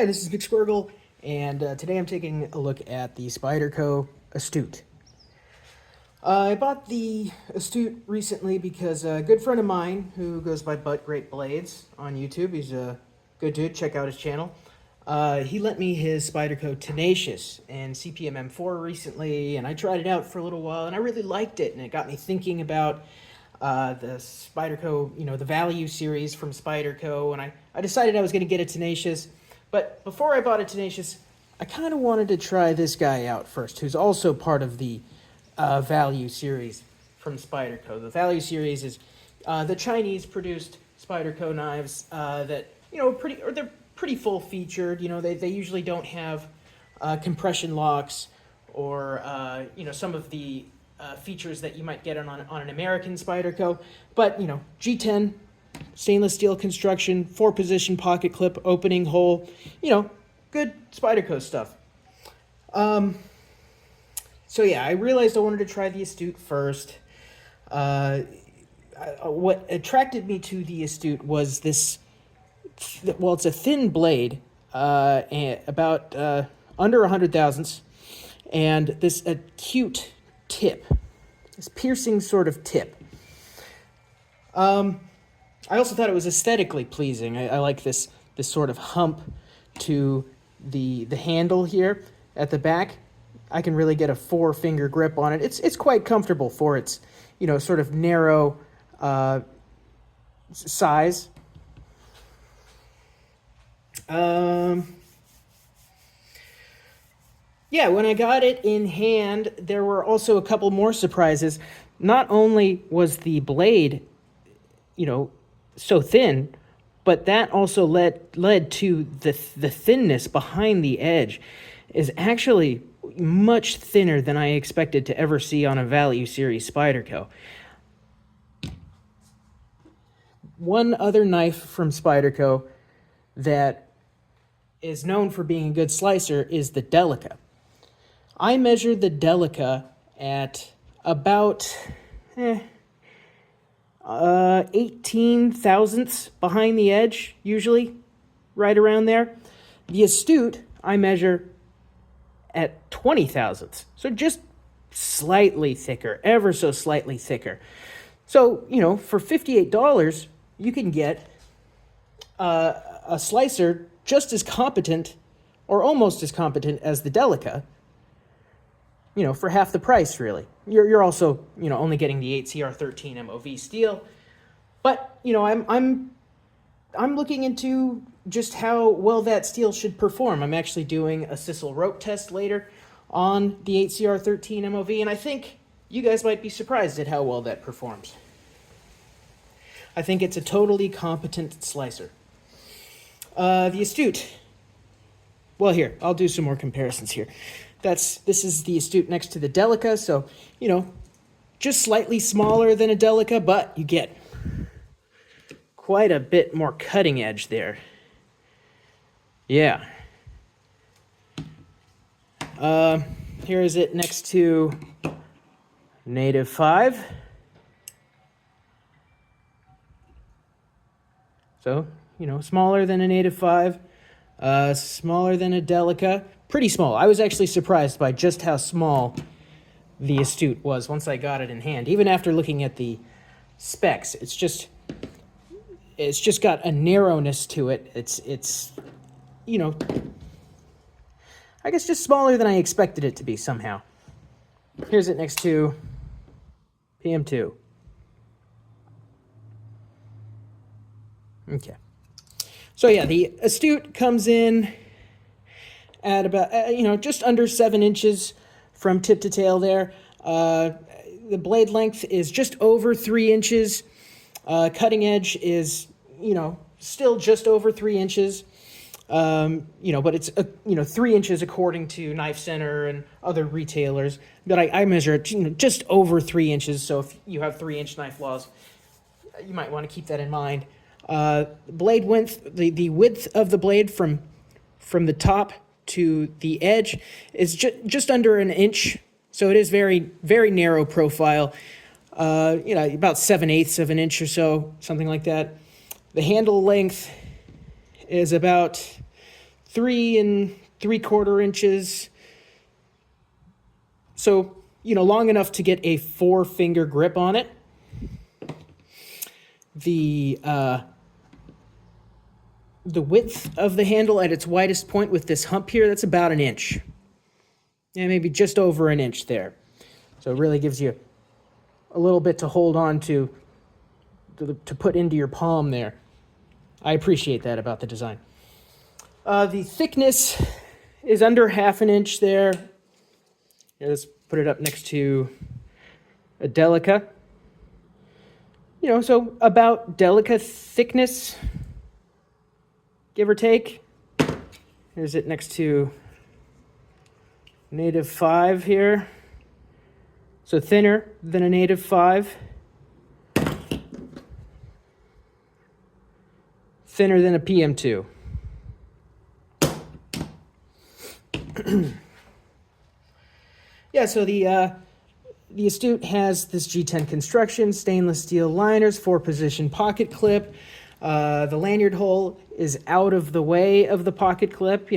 Hi, this is Big Squirgle, and today I'm taking a look at the Spyderco Astute. I bought the Astute recently because a good friend of mine who goes by Butt Great Blades on YouTube, he's a good dude, check out his channel. He lent me his Spyderco Tenacious and CPM M4 recently, and I tried it out for a little while, and I really liked it, and it got me thinking about the Spyderco, the Value series from Spyderco, and I decided I was going to get a Tenacious. But before I bought a Tenacious, I kind of wanted to try this guy out first, who's also part of the Value series from Spyderco. The Value series is the Chinese-produced Spyderco knives that, they're pretty full-featured. They usually don't have compression locks or, some of the features that you might get on an American Spyderco. But, G10, stainless steel construction, 4-position pocket clip, opening hole, good Spyderco stuff. So yeah, I realized I wanted to try the Astute first. What attracted me to the Astute was this, it's a thin blade, about under 100 thousandths, and this acute tip, this piercing sort of tip. I also thought it was aesthetically pleasing. I like this sort of hump to the handle here at the back. I can really get a 4-finger grip on it. It's quite comfortable for its, sort of narrow size. Yeah, when I got it in hand, there were also a couple more surprises. Not only was the blade, so thin, but that also led to the thinness behind the edge is actually much thinner than I expected to ever see on a Value series Spyderco. One other knife from Spyderco that is known for being a good slicer is the Delica. I measured the Delica at about 18 thousandths behind the edge, usually, right around there. The Astute, I measure at 20 thousandths, so just slightly thicker, ever so slightly thicker. So, for $58, you can get a slicer just as competent, or almost as competent as the Delica, for half the price, really. You're also, only getting the 8cr13mov steel. But, I'm looking into just how well that steel should perform. I'm actually doing a sisal rope test later on the 8cr13mov, and I think you guys might be surprised at how well that performs. I think it's a totally competent slicer. The Astute. Well, here, I'll do some more comparisons here. This is the Astute next to the Delica, so, just slightly smaller than a Delica, but you get quite a bit more cutting edge there. Yeah. Here is it next to Native 5. So, smaller than a Native 5, smaller than a Delica. Pretty small. I was actually surprised by just how small the Astute was once I got it in hand. Even after looking at the specs, it's just got a narrowness to it. It's I guess just smaller than I expected it to be somehow. Here's it next to PM2. Okay. So yeah, the Astute comes in at about, just under 7 inches from tip to tail there. The blade length is just over 3 inches. Cutting edge is, still just over 3 inches. But it's, 3 inches according to Knife Center and other retailers. But I measure it, just over 3 inches. So if you have 3-inch knife laws, you might want to keep that in mind. Blade width, the width of the blade from the top to the edge is just under an inch, so it is very, very narrow profile. About 7/8 of an inch or so, something like that. The handle length is about 3 3/4 inches. So, long enough to get a 4-finger grip on it. The width of the handle at its widest point with this hump here, that's about 1 inch. Yeah, maybe just over 1 inch there. So it really gives you a little bit to hold on to put into your palm there. I appreciate that about the design. The thickness is under 1/2 inch there. Here, let's put it up next to a Delica. So about Delica thickness, give or take. Here's it next to Native 5 here. So thinner than a Native 5. Thinner than a PM2. Yeah, so the Astute has this G10 construction, stainless steel liners, 4-position pocket clip. The lanyard hole is out of the way of the pocket clip.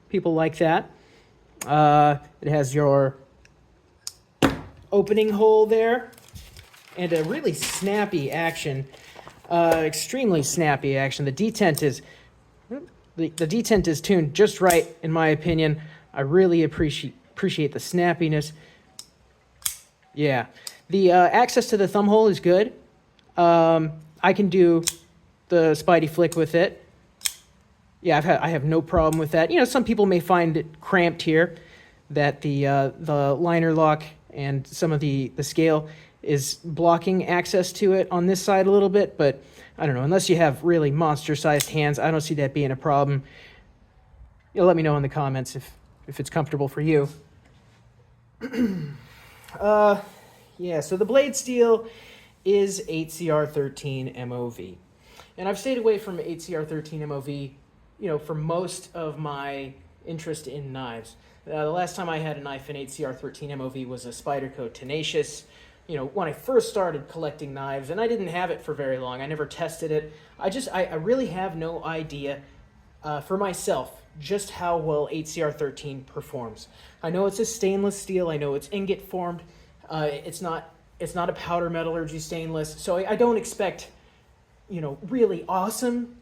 People like that. It has your opening hole there and a really snappy action, extremely snappy action. The detent is tuned just right, in my opinion. I really appreciate the snappiness. Yeah, the access to the thumb hole is good. I can do the Spidey flick with it. Yeah, I have no problem with that. Some people may find it cramped here, that the liner lock and some of the scale is blocking access to it on this side a little bit, but I don't know, unless you have really monster-sized hands, I don't see that being a problem. Let me know in the comments if it's comfortable for you. Yeah, so the blade steel is 8cr13mov. And I've stayed away from 8cr13mov, for most of my interest in knives. The last time I had a knife in 8cr13mov was a Spyderco Tenacious, when I first started collecting knives, and I didn't have it for very long. I never tested it. I really have no idea for myself just how well 8cr13 performs. I know it's a stainless steel. I know it's ingot formed. It's not a powder metallurgy stainless, so I don't expect really awesome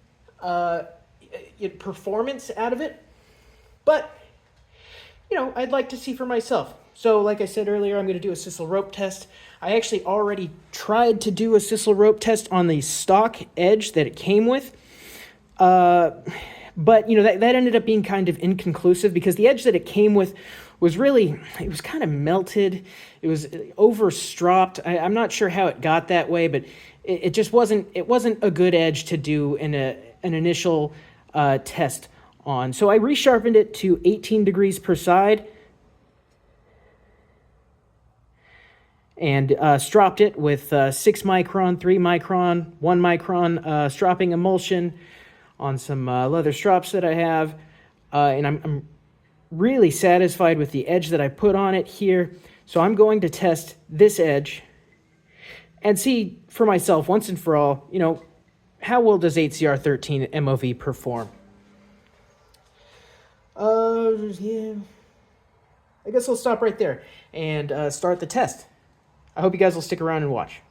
performance out of it, but I'd like to see for myself. So like I said earlier, I'm going to do a sisal rope test. I actually already tried to do a sisal rope test on the stock edge that it came with, but that ended up being kind of inconclusive, because the edge that it came with was kind of melted. It was overstropped. I'm not sure how it got that way, but it just wasn't a good edge to do in an initial test on. So I resharpened it to 18 degrees per side and stropped it with 6 micron, 3 micron, 1 micron stropping emulsion on some leather strops that I have. And I'm really satisfied with the edge that I put on it here. So I'm going to test this edge and see for myself once and for all, how well does 8cr13mov perform? Yeah, I guess I'll stop right there and start the test. I hope you guys will stick around and watch.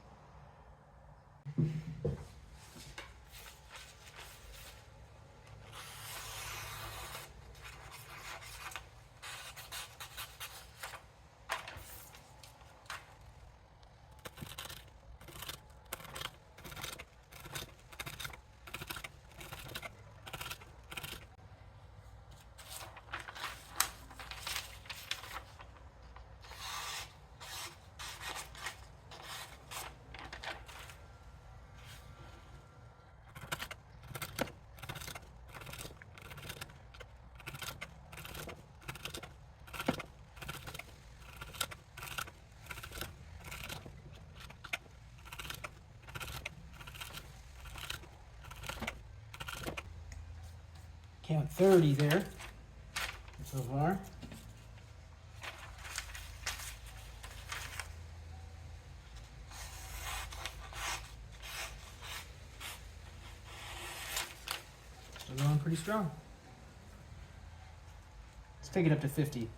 Count 30 there so far. Still going pretty strong. Let's take it up to 50.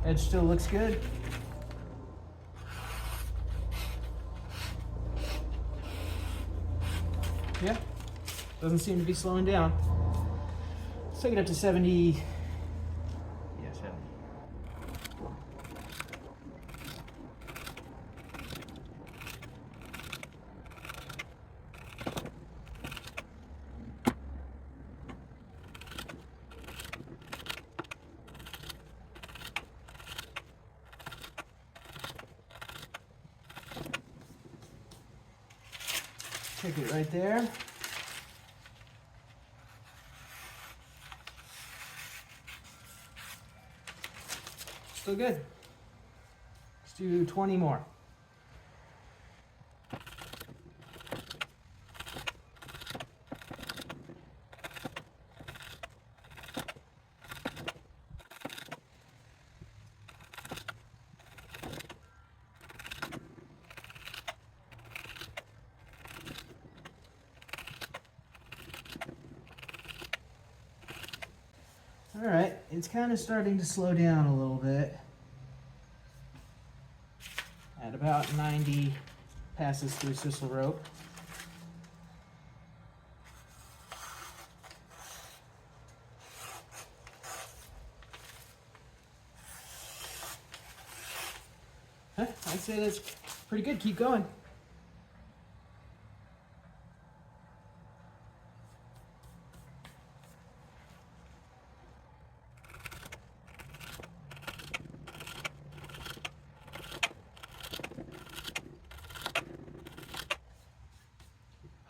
Edge still looks good. Yeah, doesn't seem to be slowing down. Let's take it up to 70. Yeah, 70. Take it right there. Still good. Let's do 20 more. All right, it's kind of starting to slow down a little bit. At about 90 passes through sisal rope. Huh, I'd say that's pretty good. Keep going.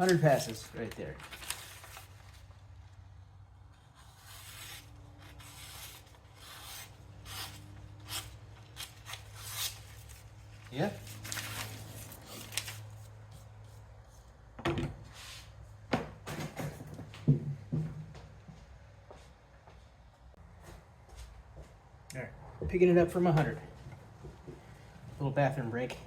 $100 passes right there. Yeah. All right, picking it up from 100. Little bathroom break.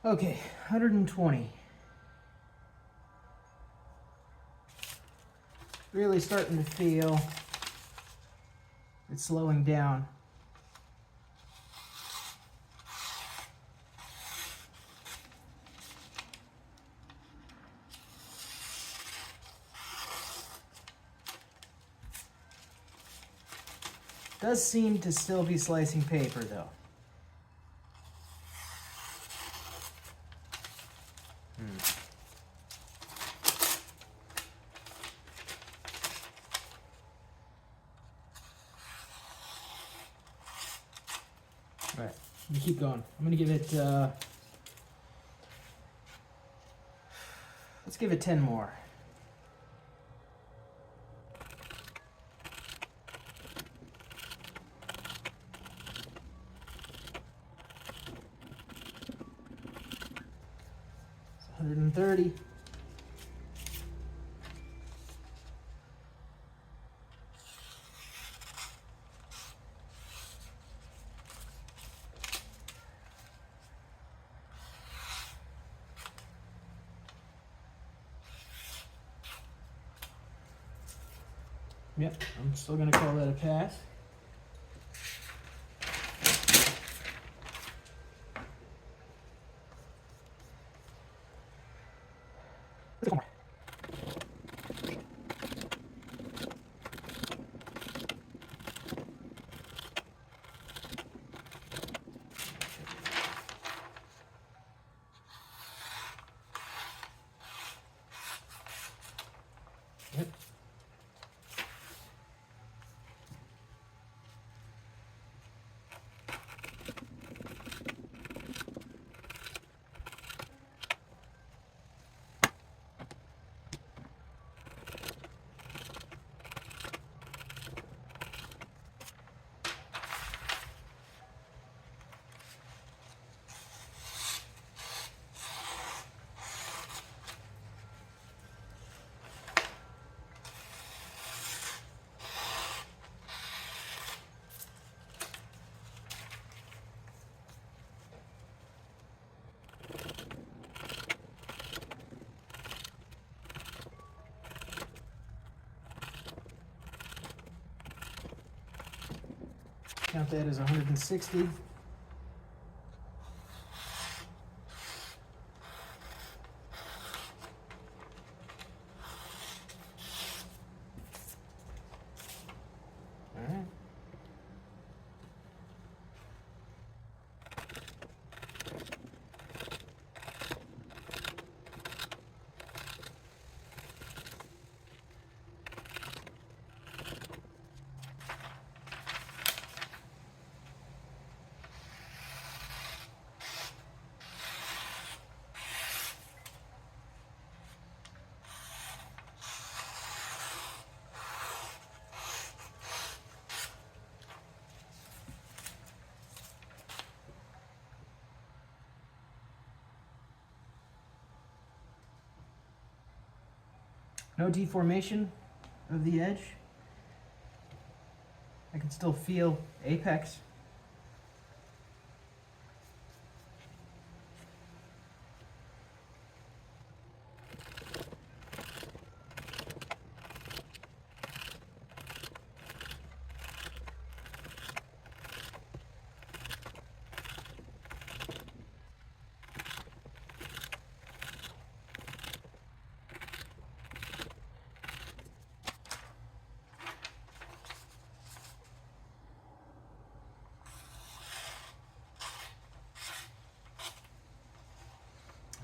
Okay, 120. Really starting to feel it's slowing down. Does seem to still be slicing paper though. All right, let me keep going. I'm gonna give it, let's give it 10 more. It's 130. Yep, I'm still gonna call that a pass. Yep. Count that as 160. All right. No deformation of the edge. I can still feel apex.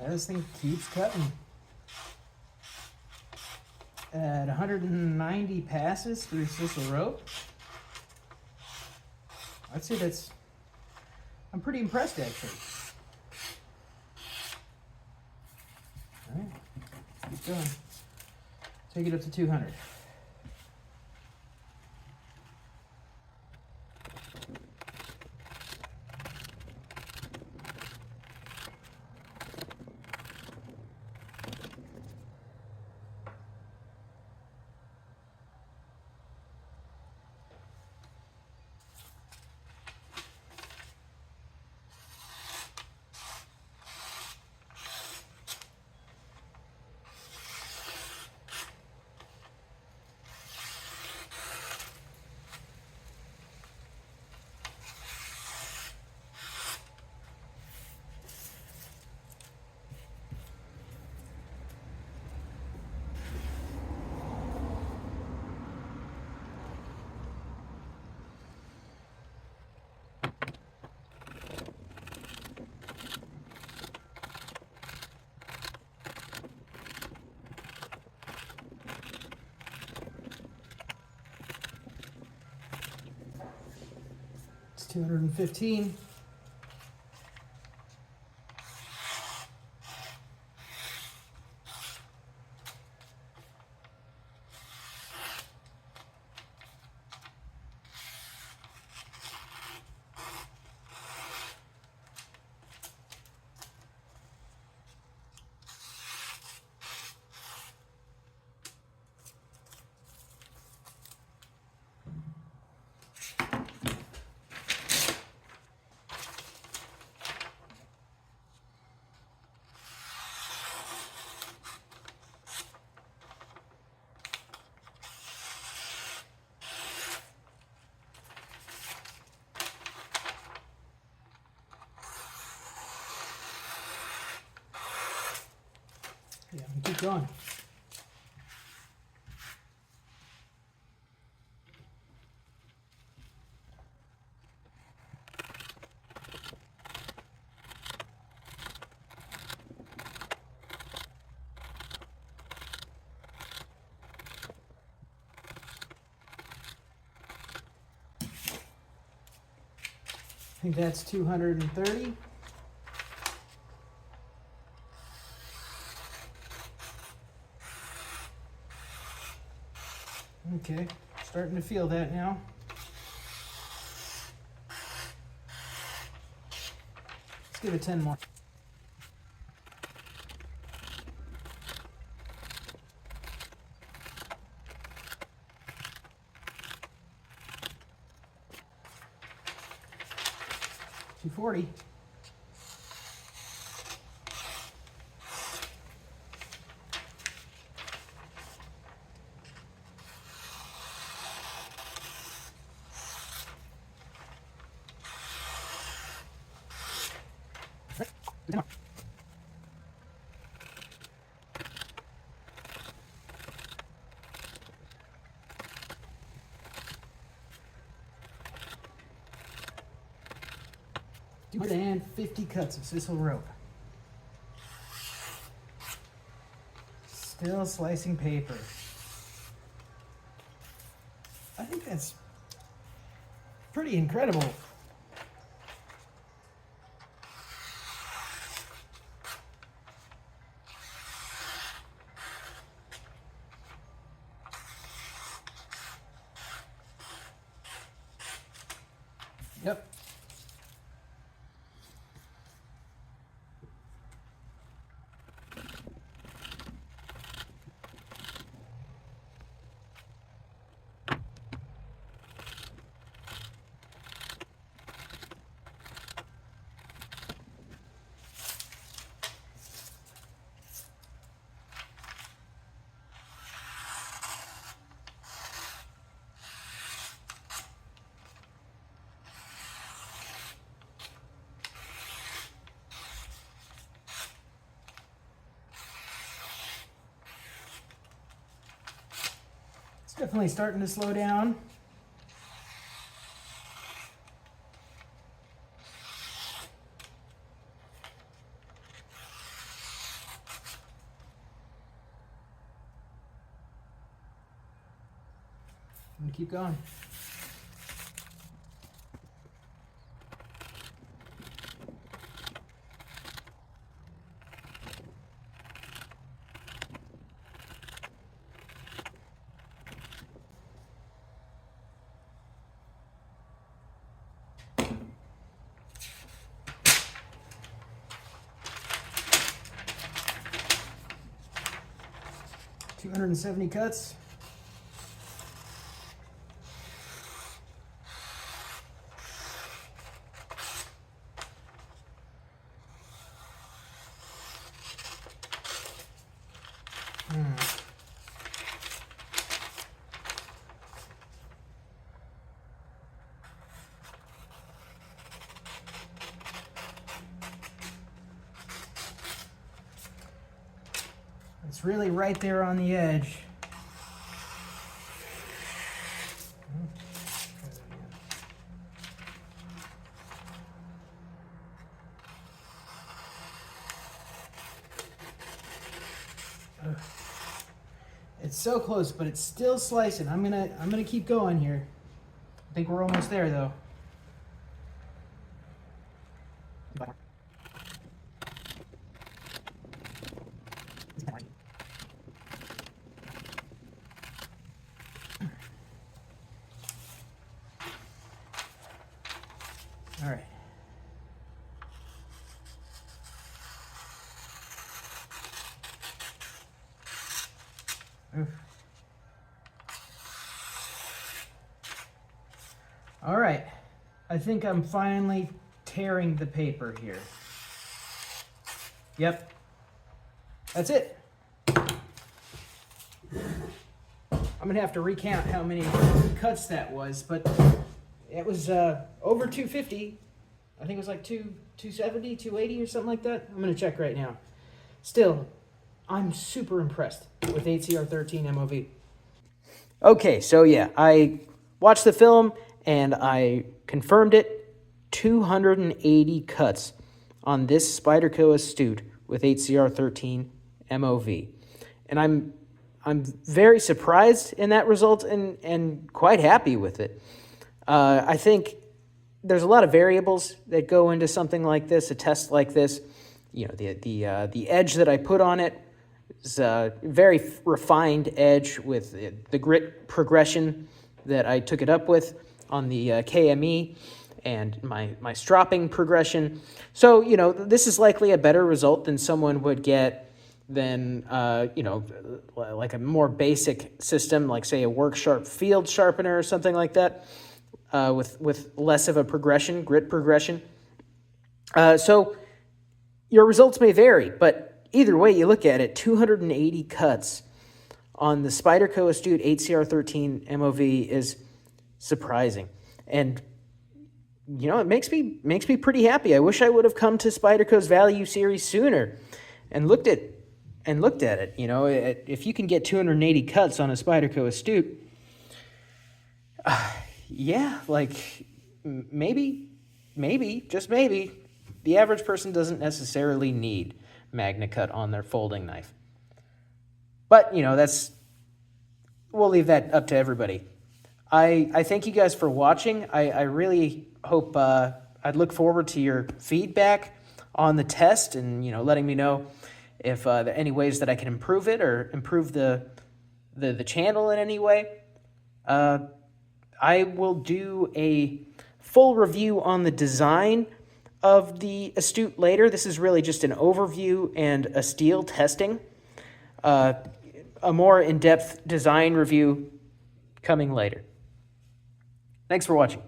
This thing keeps cutting. At 190 passes through sisal rope, I'd say I'm pretty impressed actually. All right, keep going. Take it up to 200. It's 215. Yeah, keep going. I think that's 230. Okay, starting to feel that now. Let's give it 10 more. $240. 250 cuts of sisal rope. Still slicing paper. I think that's pretty incredible. Yep. It's definitely starting to slow down. I'm gonna keep going. $270 cuts. It's really right there on the edge. It's so close, but it's still slicing. I'm gonna keep going here. I think we're almost there though. All right. Oof. All right. I think I'm finally tearing the paper here. Yep. That's it. I'm gonna have to recount how many cuts that was, but it was over 250. I think it was like 270, 280 or something like that. I'm gonna check right now. Still, I'm super impressed with 8cr13mov. Okay, so yeah, I watched the film and I confirmed it. 280 cuts on this Spyderco Astute with 8cr13mov. And I'm very surprised in that result and quite happy with it. I think there's a lot of variables that go into something like this, a test like this. You know, the edge that I put on it is a very refined edge with the grit progression that I took it up with on the KME and my stropping progression. So, you know, this is likely a better result than someone would get than, you know, like a more basic system, like say a work sharp field sharpener or something like that, with less of a progression, grit progression. So your results may vary, but either way you look at it, 280 cuts on the Spyderco Astute 8cr13mov is surprising. And, you know, it makes me pretty happy. I wish I would have come to Spyderco's value series sooner and looked at it. You know, if you can get 280 cuts on a Spyderco Astute, yeah, like maybe, just maybe, the average person doesn't necessarily need MagnaCut on their folding knife. But, you know, we'll leave that up to everybody. I thank you guys for watching. I really hope, I'd look forward to your feedback on the test and, you know, letting me know if there are any ways that I can improve it or improve the channel in any way. I will do a full review on the design of the Astute later. This is really just an overview and a steel testing. A more in-depth design review coming later. Thanks for watching.